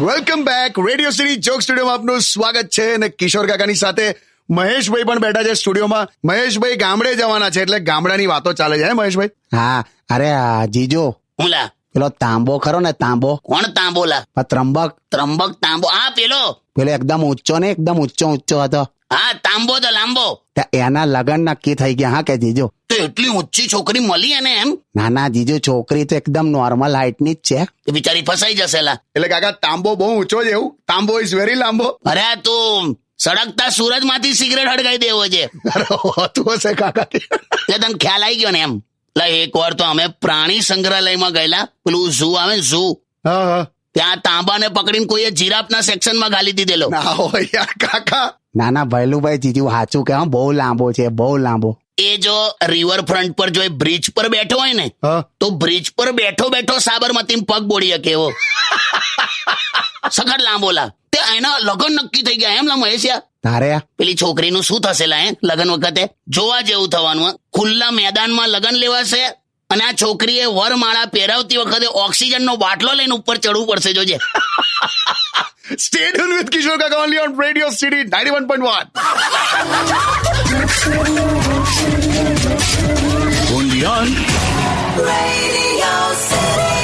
Welcome back. Radio city joke સ્ટુડિયોમાં આપનું સ્વાગત છે અને કિશોર કાકાની સાથે મહેશભાઈ પણ બેઠા છે સ્ટુડિયોમાં. મહેશભાઈ ગામડે જવાના છે એટલે ગામડાની વાતો ચાલે છે. મહેશભાઈ? હા. અરે જીજો, હુંલા પેલો તાંબો ખરો ને, તાંબો, કોણ તાંબોલા? ત્રંબક, ત્રંબક તાંબો? હા પેલો એકદમ ઊંચો ને, એકદમ ઊંચો હતો. હા તાંબો તો લાંબો. એના લગન નક્કી થઈ ગયા. હા કે જીજો? તો એટલી ઊંચી છોકરી મળી એને એમ? ના જીજો, છોકરી તો એકદમ નોર્મલ હાઈટ ની જ છે. એ બિચારી ફસાઈ જશે લા. એટલે કાકા તાંબો બહુ ઊંચો છે એવું? તાંબો ઇઝ વેરી લાંબો. અરે આ તું સળગતા સૂરજ માંથી સિગરેટ હડકાઈ દેવો છે. અરે હોતું હશે કાકા. એટલે તને ખ્યાલ આવી ગયો ને એમ? એક વાર તો અમે પ્રાણી સંગ્રહાલયમાં ગયેલા, પેલું ઝૂ આવે ઝૂ, હા હા. ત્યાં તાંબાને પકડીને કોઈએ જીરાફના સેક્શનમાં ગાલી દીધેલો. ના હોય યાર કાકા. ના ભૈલુભાઈ, જીજુ સાચું કે બહુ લાંબો છે, બહુ લાંબો. એ જો રિવર ફ્રન્ટ પર જો બ્રિજ પર બેઠો હોય ને, હા. તો બ્રિજ પર બેઠો બેઠો સાબરમતી પગ બોળી શકે એવો સખત લાંબોલા. તે એના લગન નક્કી થઈ ગયા એમ લા મહેશિયા? તારે પેલી છોકરીનું શું થશે લા લગન વખતે? જોવા જેવું થવાનું. ખુલ્લા મેદાનમાં લગન લેવાશે અને આ છોકરીએ વરમાળા પહેરાવતી વખતે ઓક્સિજનનો બાટલો લઈને ઉપર ચડવું પડશે. જોજે. Stay tuned with Kishore Kaka only on Radio City 91.1. Only on Radio City.